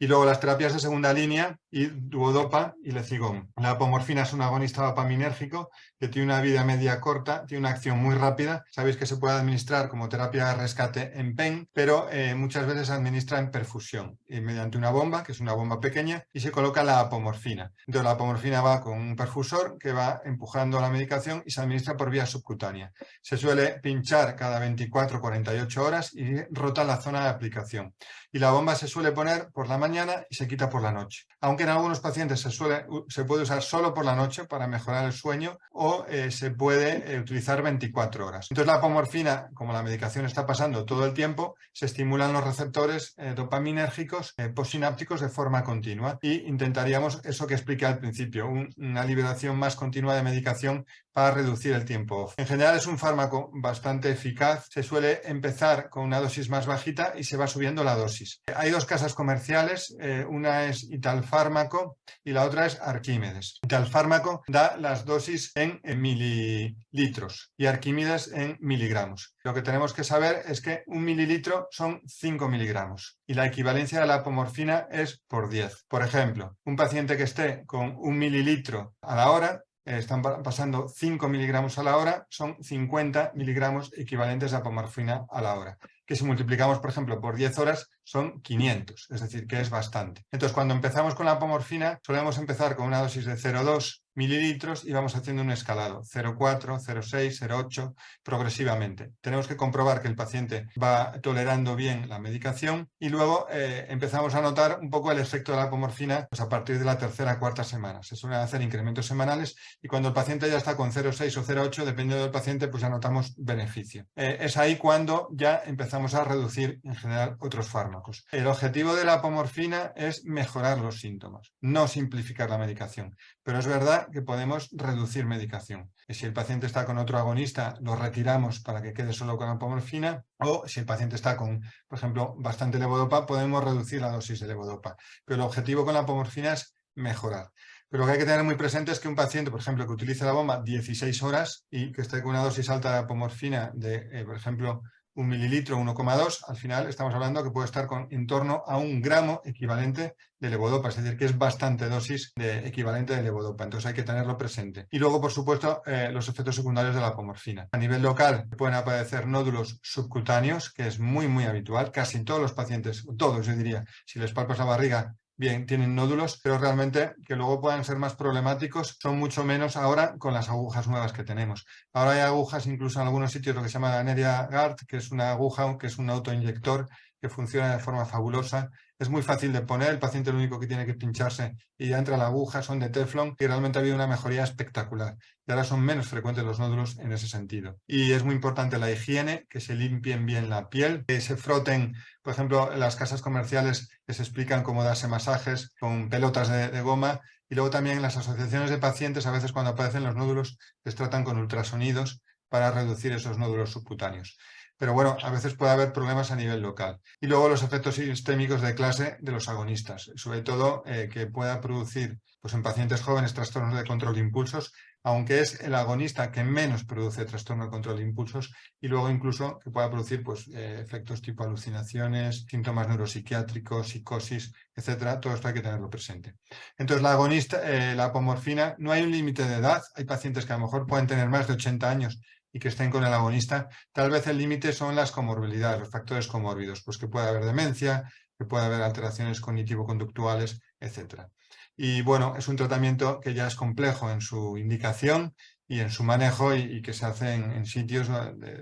Y luego las terapias de segunda línea, y duodopa y lecigón. La apomorfina es un agonista dopaminérgico que tiene una vida media corta, tiene una acción muy rápida. Sabéis que se puede administrar como terapia de rescate en PEN, pero muchas veces se administra en perfusión, mediante una bomba, que es una bomba pequeña, y se coloca la apomorfina. Entonces la apomorfina va con un perfusor que va empujando la medicación y se administra por vía subcutánea. Se suele pinchar cada 24-48 horas y rota la zona de aplicación. Y la bomba se suele poner por la mañana y se quita por la noche. Aunque en algunos pacientes se puede usar solo por la noche para mejorar el sueño, o se puede utilizar 24 horas. Entonces la apomorfina, como la medicación está pasando todo el tiempo, se estimulan los receptores dopaminérgicos postsinápticos de forma continua, y intentaríamos eso que expliqué al principio, una liberación más continua de medicación para reducir el tiempo off. En general es un fármaco bastante eficaz. Se suele empezar con una dosis más bajita y se va subiendo la dosis. Hay dos casas comerciales, una es Italfármaco y la otra es Arquímedes. Italfármaco da las dosis en mililitros y Arquímedes en miligramos. Lo que tenemos que saber es que un mililitro son 5 miligramos y la equivalencia de la apomorfina es por 10. Por ejemplo, un paciente que esté con 1 mililitro a la hora, están pasando 5 miligramos a la hora, son 50 miligramos equivalentes de apomorfina a la hora, que si multiplicamos, por ejemplo, por 10 horas, son 500, es decir, que es bastante. Entonces, cuando empezamos con la apomorfina, solemos empezar con una dosis de 0,2 mililitros y vamos haciendo un escalado, 0,4, 0,6, 0,8, progresivamente. Tenemos que comprobar que el paciente va tolerando bien la medicación y luego empezamos a notar un poco el efecto de la apomorfina pues a partir de la tercera o cuarta semana. Se suelen hacer incrementos semanales y cuando el paciente ya está con 0,6 o 0,8, dependiendo del paciente, pues ya notamos beneficio. Es ahí cuando ya empezamos a reducir en general otros fármacos. El objetivo de la apomorfina es mejorar los síntomas, no simplificar la medicación, pero es verdad que podemos reducir medicación. Si el paciente está con otro agonista, lo retiramos para que quede solo con apomorfina, o si el paciente está con, por ejemplo, bastante levodopa, podemos reducir la dosis de levodopa. Pero el objetivo con la apomorfina es mejorar. Pero lo que hay que tener muy presente es que un paciente, por ejemplo, que utilice la bomba 16 horas y que esté con una dosis alta de apomorfina de, por ejemplo, 1 mililitro, 1,2, al final estamos hablando que puede estar en torno a 1 gramo equivalente de levodopa, es decir, que es bastante dosis equivalente de levodopa, entonces hay que tenerlo presente. Y luego, por supuesto, los efectos secundarios de la apomorfina. A nivel local pueden aparecer nódulos subcutáneos, que es muy, muy habitual, casi todos los pacientes, todos yo diría, si les palpas la barriga, bien, tienen nódulos, pero realmente que luego puedan ser más problemáticos son mucho menos ahora con las agujas nuevas que tenemos. Ahora hay agujas, incluso en algunos sitios, lo que se llama la Neria Guard, que es una aguja, que es un autoinyector que funciona de forma fabulosa. Es muy fácil de poner, el paciente lo único que tiene que pincharse y ya entra la aguja, son de teflón y realmente ha habido una mejoría espectacular. Y ahora son menos frecuentes los nódulos en ese sentido. Y es muy importante la higiene, que se limpien bien la piel, que se froten, por ejemplo, en las casas comerciales les explican cómo darse masajes con pelotas de goma. Y luego también en las asociaciones de pacientes, a veces cuando aparecen los nódulos, les tratan con ultrasonidos para reducir esos nódulos subcutáneos. Pero bueno, a veces puede haber problemas a nivel local. Y luego los efectos sistémicos de clase de los agonistas, sobre todo que pueda producir pues en pacientes jóvenes trastornos de control de impulsos, aunque es el agonista que menos produce trastorno de control de impulsos, y luego incluso que pueda producir pues, efectos tipo alucinaciones, síntomas neuropsiquiátricos, psicosis, etcétera. Todo esto hay que tenerlo presente. Entonces la apomorfina, no hay un límite de edad. Hay pacientes que a lo mejor pueden tener más de 80 años y que estén con el agonista. Tal vez el límite son las comorbilidades, los factores comórbidos, pues que puede haber demencia, que puede haber alteraciones cognitivo-conductuales, etcétera. Y bueno, es un tratamiento que ya es complejo en su indicación y en su manejo y que se hace en sitios,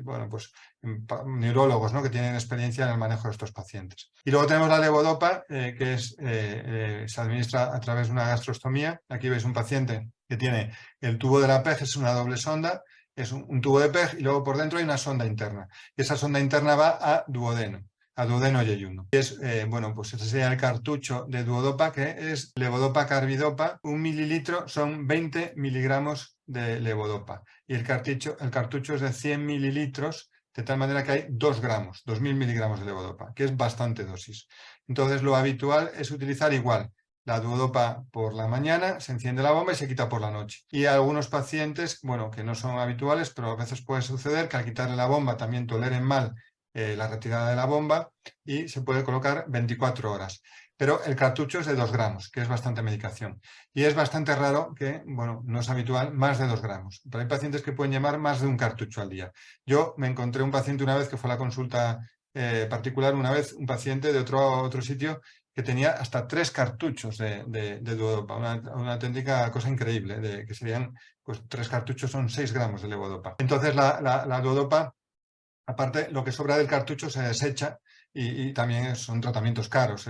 bueno, pues neurólogos, ¿no?, que tienen experiencia en el manejo de estos pacientes. Y luego tenemos la levodopa, que se administra a través de una gastrostomía. Aquí veis un paciente que tiene el tubo de la PEG, es una doble sonda, es un tubo de PEG y luego por dentro hay una sonda interna. Y esa sonda interna va a duodeno yeyuno. Y es, bueno, pues ese sería el cartucho de duodopa, que es levodopa carbidopa. 1 mililitro son 20 miligramos de levodopa. Y el cartucho es de 100 mililitros, de tal manera que hay 2 gramos, 2000 miligramos de levodopa, que es bastante dosis. Entonces lo habitual es utilizar igual la duodopa por la mañana, se enciende la bomba y se quita por la noche. Y algunos pacientes, bueno, que no son habituales, pero a veces puede suceder que al quitarle la bomba también toleren mal la retirada de la bomba y se puede colocar 24 horas. pero el cartucho es de 2 gramos, que es bastante medicación. Y es bastante raro que, bueno, no es habitual, más de 2 gramos. Pero hay pacientes que pueden llevar más de un cartucho al día. Yo me encontré un paciente una vez que fue a la consulta particular, una vez un paciente de otro sitio que tenía hasta 3 cartuchos de duodopa, una auténtica cosa increíble, que serían, pues 3 cartuchos son 6 gramos de levodopa. Entonces la duodopa, aparte, lo que sobra del cartucho se desecha y también son tratamientos caros.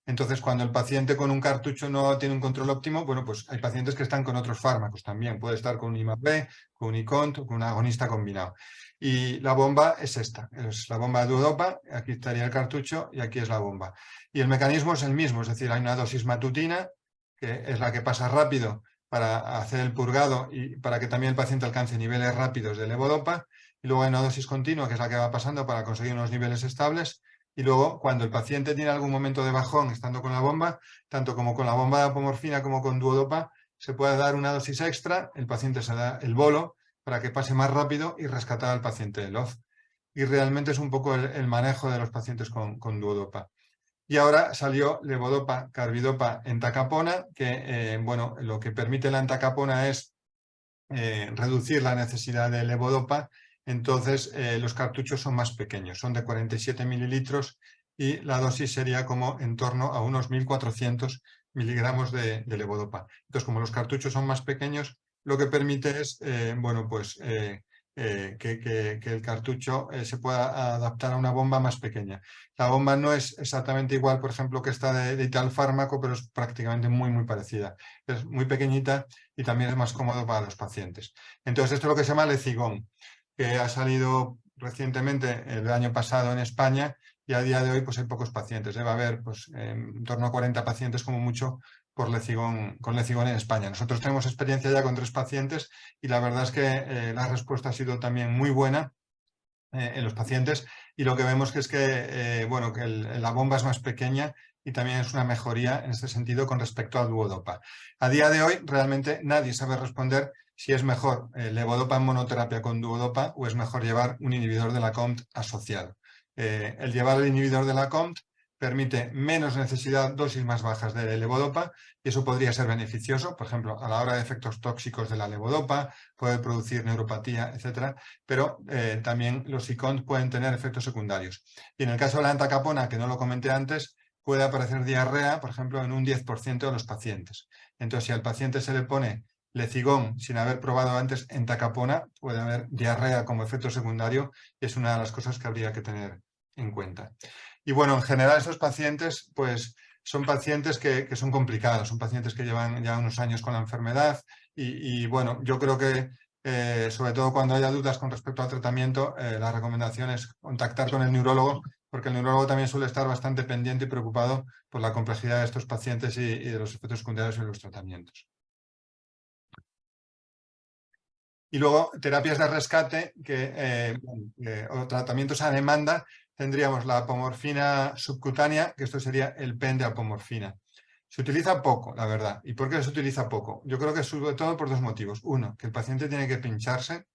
Entonces, cuando el paciente con un cartucho no tiene un control óptimo, bueno, pues hay pacientes que están con otros fármacos también. Puede estar con un IMAB, con un ICONT, con un agonista combinado. Y la bomba es esta, es la bomba de duodopa, aquí estaría el cartucho y aquí es la bomba. Y el mecanismo es el mismo, es decir, hay una dosis matutina, que es la que pasa rápido para hacer el purgado y para que también el paciente alcance niveles rápidos de levodopa. Y luego hay una dosis continua, que es la que va pasando para conseguir unos niveles estables. Y luego, cuando el paciente tiene algún momento de bajón estando con la bomba, tanto como con la bomba de apomorfina como con duodopa, se puede dar una dosis extra, el paciente se da el bolo para que pase más rápido y rescatar al paciente del OZ. Y realmente es un poco el manejo de los pacientes con duodopa. Y ahora salió levodopa, carbidopa, entacapona, que bueno, lo que permite la entacapona es reducir la necesidad de levodopa. Entonces los cartuchos son más pequeños, son de 47 mililitros y la dosis sería como en torno a unos 1400 miligramos de levodopa. Entonces, como los cartuchos son más pequeños, lo que permite es, bueno, pues que el cartucho se pueda adaptar a una bomba más pequeña. La bomba no es exactamente igual, por ejemplo, que esta de tal fármaco, pero es prácticamente muy parecida. Es muy pequeñita y también es más cómodo para los pacientes. Entonces, esto es lo que se llama Lecigón, que ha salido recientemente el año pasado en España y a día de hoy pues hay pocos pacientes. Debe haber pues, en torno a 40 pacientes como mucho con Lecigón en España. Nosotros tenemos experiencia ya con 3 pacientes y la verdad es que la respuesta ha sido también muy buena en los pacientes y lo que vemos que es que, bueno, que la bomba es más pequeña y también es una mejoría en este sentido con respecto al duodopa. A día de hoy realmente nadie sabe responder si es mejor levodopa en monoterapia con duodopa o es mejor llevar un inhibidor de la COMT asociado. El llevar el inhibidor de la COMT permite menos necesidad, dosis más bajas de levodopa y eso podría ser beneficioso, por ejemplo, a la hora de efectos tóxicos de la levodopa, puede producir neuropatía, etcétera, pero también los ICONT pueden tener efectos secundarios. Y en el caso de la entacapona, que no lo comenté antes, puede aparecer diarrea, por ejemplo, en un 10% de los pacientes. Entonces, si al paciente se le pone Lecigón sin haber probado antes entacapona, puede haber diarrea como efecto secundario y es una de las cosas que habría que tener en cuenta. Y bueno, en general estos pacientes pues son pacientes que son complicados, son pacientes que llevan ya unos años con la enfermedad y bueno, yo creo que sobre todo cuando haya dudas con respecto al tratamiento, la recomendación es contactar con el neurólogo, porque el neurólogo también suele estar bastante pendiente y preocupado por la complejidad de estos pacientes y de los efectos secundarios en los tratamientos. Y luego, terapias de rescate o tratamientos a demanda, tendríamos la apomorfina subcutánea, que esto sería el PEN de apomorfina. Se utiliza poco, la verdad. ¿Y por qué se utiliza poco? Yo creo que sobre todo por 2 motivos. Uno, que el paciente tiene que pincharse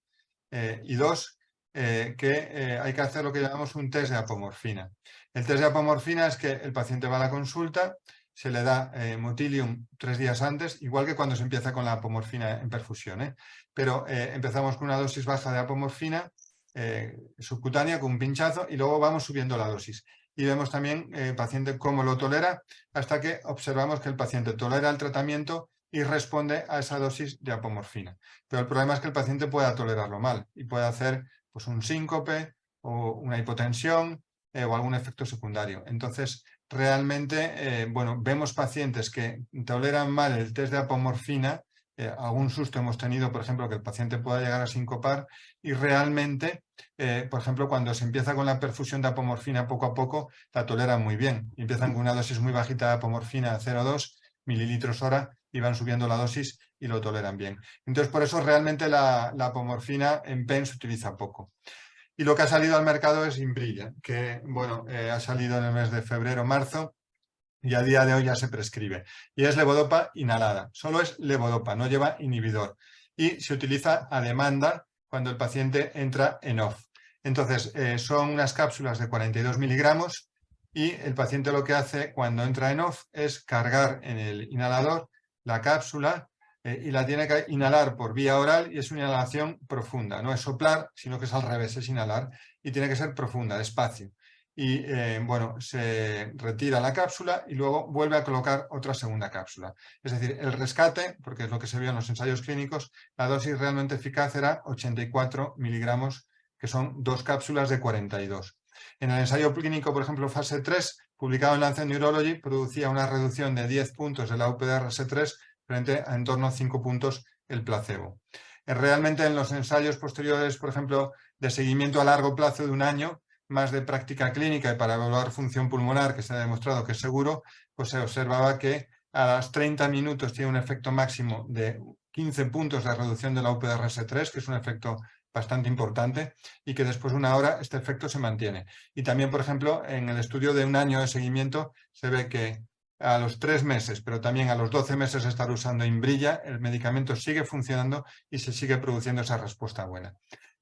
y 2, que hay que hacer lo que llamamos un test de apomorfina. El test de apomorfina es que el paciente va a la consulta, se le da Motilium 3 días antes, igual que cuando se empieza con la apomorfina en perfusión, pero empezamos con una dosis baja de apomorfina subcutánea con un pinchazo y luego vamos subiendo la dosis. Y vemos también el paciente cómo lo tolera hasta que observamos que el paciente tolera el tratamiento y responde a esa dosis de apomorfina. Pero el problema es que el paciente pueda tolerarlo mal y puede hacer pues, un síncope o una hipotensión o algún efecto secundario. Entonces, realmente, bueno, vemos pacientes que toleran mal el test de apomorfina, algún susto hemos tenido, por ejemplo, que el paciente pueda llegar a sincopar y realmente, por ejemplo, cuando se empieza con la perfusión de apomorfina poco a poco, la toleran muy bien. Empiezan con una dosis muy bajita de apomorfina, 0,2 mililitros hora, y van subiendo la dosis y lo toleran bien. Entonces, por eso realmente la apomorfina en PEN se utiliza poco. Y lo que ha salido al mercado es Imbrilla, que bueno, ha salido en el mes de febrero-marzo y a día de hoy ya se prescribe. Y es levodopa inhalada, solo es levodopa, no lleva inhibidor. Y se utiliza a demanda cuando el paciente entra en OFF. Entonces, son unas cápsulas de 42 miligramos y el paciente lo que hace cuando entra en off es cargar en el inhalador la cápsula y la tiene que inhalar por vía oral y es una inhalación profunda, no es soplar, sino que es al revés, es inhalar y tiene que ser profunda, despacio. Y bueno, se retira la cápsula y luego vuelve a colocar otra segunda cápsula. Es decir, el rescate, porque es lo que se vio en los ensayos clínicos, la dosis realmente eficaz era 84 miligramos, que son 2 cápsulas de 42. En el ensayo clínico, por ejemplo, fase 3, publicado en Lancet Neurology, producía una reducción de 10 puntos de la UPDRS3 frente a en torno a 5 puntos el placebo. Realmente en los ensayos posteriores, por ejemplo, de seguimiento a largo plazo de un año, más de práctica clínica y para evaluar función pulmonar, que se ha demostrado que es seguro, pues se observaba que a los 30 minutos tiene un efecto máximo de 15 puntos de reducción de la UPDRS3, que es un efecto bastante importante, y que después de una hora este efecto se mantiene. Y también, por ejemplo, en el estudio de un año de seguimiento se ve que a los 3 meses, pero también a los 12 meses de estar usando Inbrilla, el medicamento sigue funcionando y se sigue produciendo esa respuesta buena.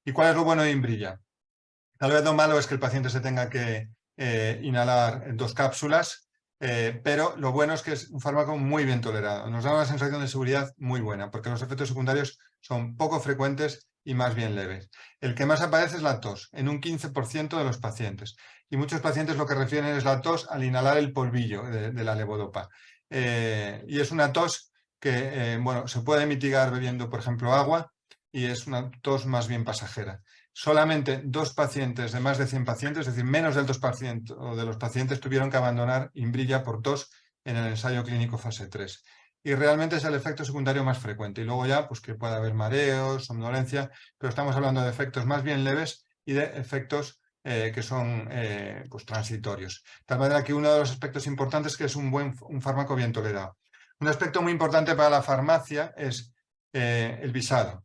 ¿Y cuál es lo bueno de Inbrilla? Tal vez lo malo es que el paciente se tenga que inhalar 2 cápsulas, pero lo bueno es que es un fármaco muy bien tolerado. Nos da una sensación de seguridad muy buena, porque los efectos secundarios son poco frecuentes y más bien leves. El que más aparece es la tos, en un 15% de los pacientes. Y muchos pacientes lo que refieren es la tos al inhalar el polvillo de la levodopa. Y es una tos que bueno, se puede mitigar bebiendo, por ejemplo, agua, y es una tos más bien pasajera. Solamente 2 pacientes de más de 100 pacientes, es decir, menos del 2% de los pacientes tuvieron que abandonar Inbrilla por tos en el ensayo clínico fase 3. Y realmente es el efecto secundario más frecuente. Y luego ya, pues que puede haber mareos, somnolencia, pero estamos hablando de efectos más bien leves y de efectos que son pues transitorios. De tal manera que uno de los aspectos importantes es que es un fármaco bien tolerado. Un aspecto muy importante para la farmacia es el visado.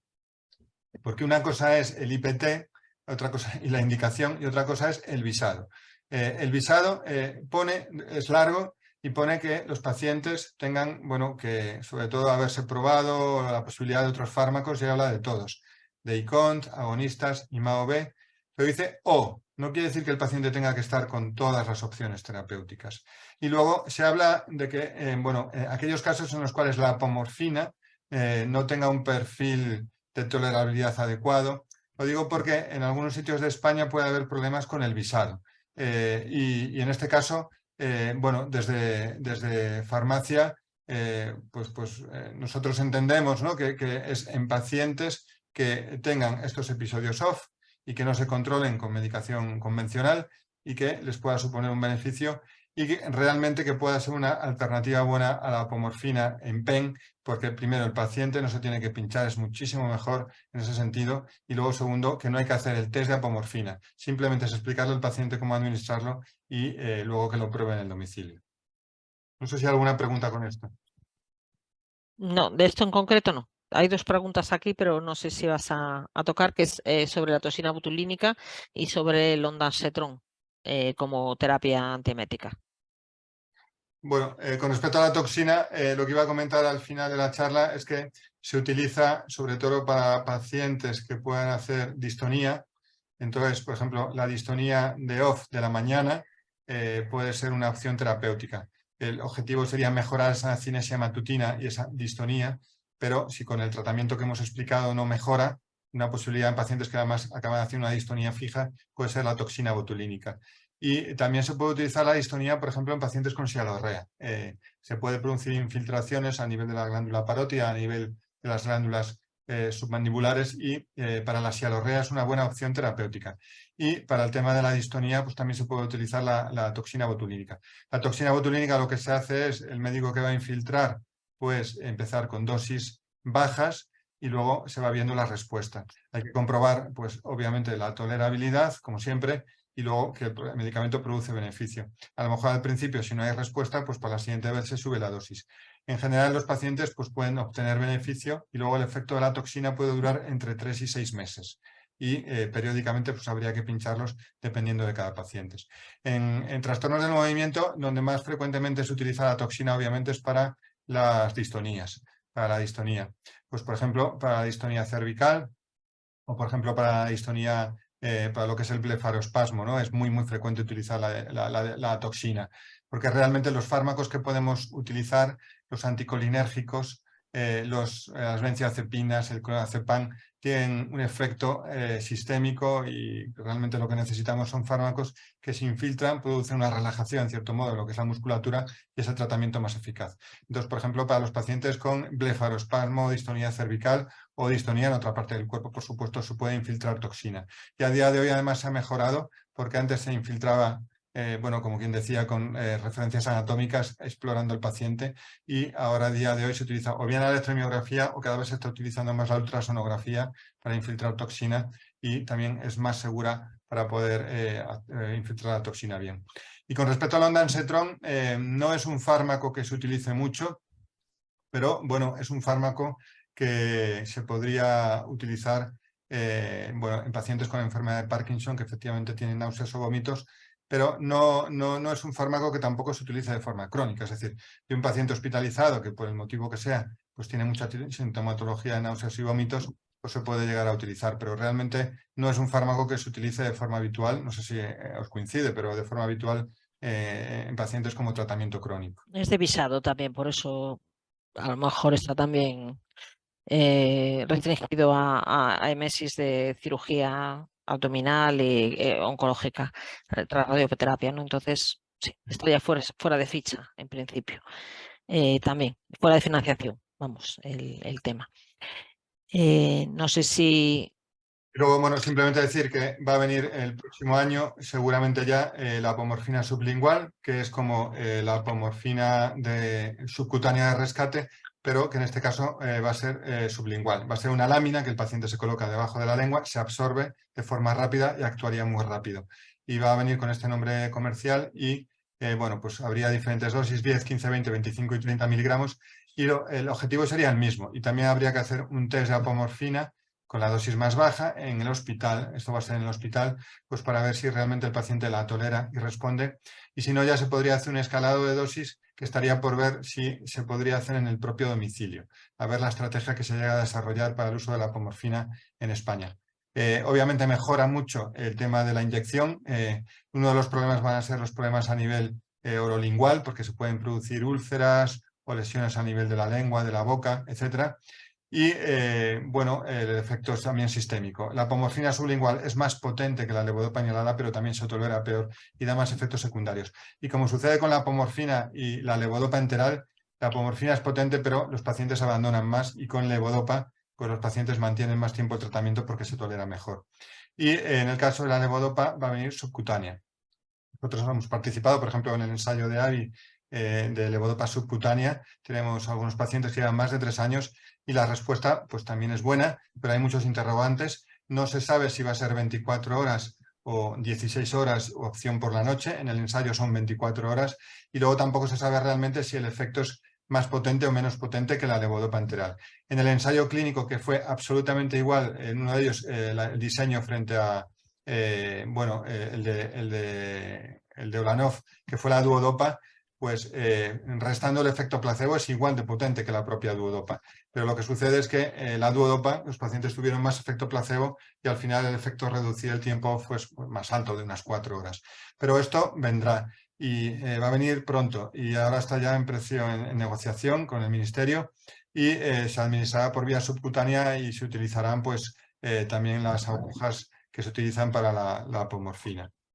Porque una cosa es el IPT, otra cosa y la indicación, y otra cosa es el visado. El visado es largo y pone que los pacientes tengan, bueno, que sobre todo haberse probado la posibilidad de otros fármacos, y habla de todos, de ICONT, agonistas, IMAO-B, pero dice O, no quiere decir que el paciente tenga que estar con todas las opciones terapéuticas. Y luego se habla de que, bueno, aquellos casos en los cuales la apomorfina no tenga un perfil de tolerabilidad adecuado. Lo digo porque en algunos sitios de España puede haber problemas con el visado. Y en este caso, bueno, desde farmacia, nosotros entendemos, ¿no?, que es en pacientes que tengan estos episodios off y que no se controlen con medicación convencional y que les pueda suponer un beneficio y que realmente que pueda ser una alternativa buena a la apomorfina en PEN, porque primero el paciente no se tiene que pinchar, es muchísimo mejor en ese sentido, y luego segundo, que no hay que hacer el test de apomorfina, simplemente es explicarle al paciente cómo administrarlo y luego que lo pruebe en el domicilio. No sé si hay alguna pregunta con esto. No, de esto en concreto no. Hay 2 preguntas aquí, pero no sé si vas a tocar, que es sobre la toxina botulínica y sobre el ondansetron como terapia antiemética. Bueno, con respecto a la toxina, lo que iba a comentar al final de la charla es que se utiliza sobre todo para pacientes que puedan hacer distonía. Entonces, por ejemplo, la distonía de off de la mañana puede ser una opción terapéutica. El objetivo sería mejorar esa cinesia matutina y esa distonía, pero si con el tratamiento que hemos explicado no mejora, una posibilidad en pacientes que además acaban haciendo una distonía fija puede ser la toxina botulínica. Y también se puede utilizar la distonía, por ejemplo, en pacientes con sialorrea. Se puede producir infiltraciones a nivel de la glándula parótida, a nivel de las glándulas submandibulares, y para la sialorrea es una buena opción terapéutica. Y para el tema de la distonía, pues también se puede utilizar la toxina botulínica. La toxina botulínica, lo que se hace es, el médico que va a infiltrar, pues empezar con dosis bajas y luego se va viendo la respuesta. Hay que comprobar, pues obviamente, la tolerabilidad, como siempre, y luego que el medicamento produce beneficio. A lo mejor al principio, si no hay respuesta, pues para la siguiente vez se sube la dosis. En general, los pacientes pues, pueden obtener beneficio y luego el efecto de la toxina puede durar entre 3 y 6 meses. Y periódicamente pues, habría que pincharlos dependiendo de cada paciente. En trastornos del movimiento, donde más frecuentemente se utiliza la toxina, obviamente, es para las distonías. Para la distonía. Pues, por ejemplo, para la distonía cervical o, por ejemplo, para la distonía para lo que es el blefarospasmo, ¿no? Es muy frecuente utilizar la toxina, porque realmente los fármacos que podemos utilizar, los anticolinérgicos, las benzodiazepinas, el clonazepam, tienen un efecto sistémico y realmente lo que necesitamos son fármacos que se infiltran, producen una relajación, en cierto modo, de lo que es la musculatura y es el tratamiento más eficaz. Entonces, por ejemplo, para los pacientes con blefarospasmo, distonía cervical o distonía en otra parte del cuerpo, por supuesto, se puede infiltrar toxina. Y a día de hoy además se ha mejorado porque antes se infiltraba bueno, como quien decía, con referencias anatómicas explorando el paciente y ahora a día de hoy se utiliza o bien la electromiografía o cada vez se está utilizando más la ultrasonografía para infiltrar toxina y también es más segura para poder infiltrar la toxina bien. Y con respecto al ondansetron, no es un fármaco que se utilice mucho, pero bueno, es un fármaco que se podría utilizar bueno, en pacientes con enfermedad de Parkinson que efectivamente tienen náuseas o vómitos, pero no es un fármaco que tampoco se utiliza de forma crónica. Es decir, de un paciente hospitalizado que por el motivo que sea, pues tiene mucha sintomatología de náuseas y vómitos, pues se puede llegar a utilizar, pero realmente no es un fármaco que se utilice de forma habitual, no sé si os coincide, pero de forma habitual en pacientes como tratamiento crónico. Es de visado también, por eso a lo mejor está también restringido a emesis de cirugía abdominal y oncológica tras radioterapia, ¿no? Entonces, sí, estaría fuera de ficha en principio. También, fuera de financiación, vamos, el tema. No sé si... Luego, bueno, simplemente decir que va a venir el próximo año seguramente ya la apomorfina sublingual, que es como la apomorfina subcutánea de rescate, pero que en este caso va a ser sublingual. Va a ser una lámina que el paciente se coloca debajo de la lengua, se absorbe de forma rápida y actuaría muy rápido. Y va a venir con este nombre comercial y, bueno, pues habría diferentes dosis, 10, 15, 20, 25 y 30 miligramos, y el objetivo sería el mismo. Y también habría que hacer un test de apomorfina con la dosis más baja en el hospital, esto va a ser en el hospital, pues para ver si realmente el paciente la tolera y responde. Y si no, ya se podría hacer un escalado de dosis que estaría por ver si se podría hacer en el propio domicilio, a ver la estrategia que se llega a desarrollar para el uso de la apomorfina en España. Obviamente mejora mucho el tema de la inyección. Uno de los problemas van a ser los problemas a nivel orolingual, porque se pueden producir úlceras o lesiones a nivel de la lengua, de la boca, etcétera. Y bueno, el efecto es también sistémico. La apomorfina sublingual es más potente que la levodopa inhalada, pero también se tolera peor y da más efectos secundarios. Y como sucede con la apomorfina y la levodopa enteral, la apomorfina es potente, pero los pacientes abandonan más y con levodopa, pues los pacientes mantienen más tiempo el tratamiento porque se tolera mejor. Y en el caso de la levodopa va a venir subcutánea. Nosotros hemos participado, por ejemplo, en el ensayo de AVI de levodopa subcutánea. Tenemos algunos pacientes que llevan más de 3 años y la respuesta pues también es buena, pero hay muchos interrogantes. No se sabe si va a ser 24 horas o 16 horas o opción por la noche. En el ensayo son 24 horas y luego tampoco se sabe realmente si el efecto es más potente o menos potente que la levodopa enteral. En el ensayo clínico, que fue absolutamente igual, en uno de ellos el diseño frente a bueno, el de Ulanov, que fue la duodopa, pues restando el efecto placebo es igual de potente que la propia duodopa. Pero lo que sucede es que la duodopa, los pacientes tuvieron más efecto placebo y al final el efecto reducir el tiempo fue más alto, de unas 4 horas. Pero esto vendrá y va a venir pronto y ahora está ya en negociación con el Ministerio y se administrará por vía subcutánea y se utilizarán pues también las agujas que se utilizan para la apomorfina.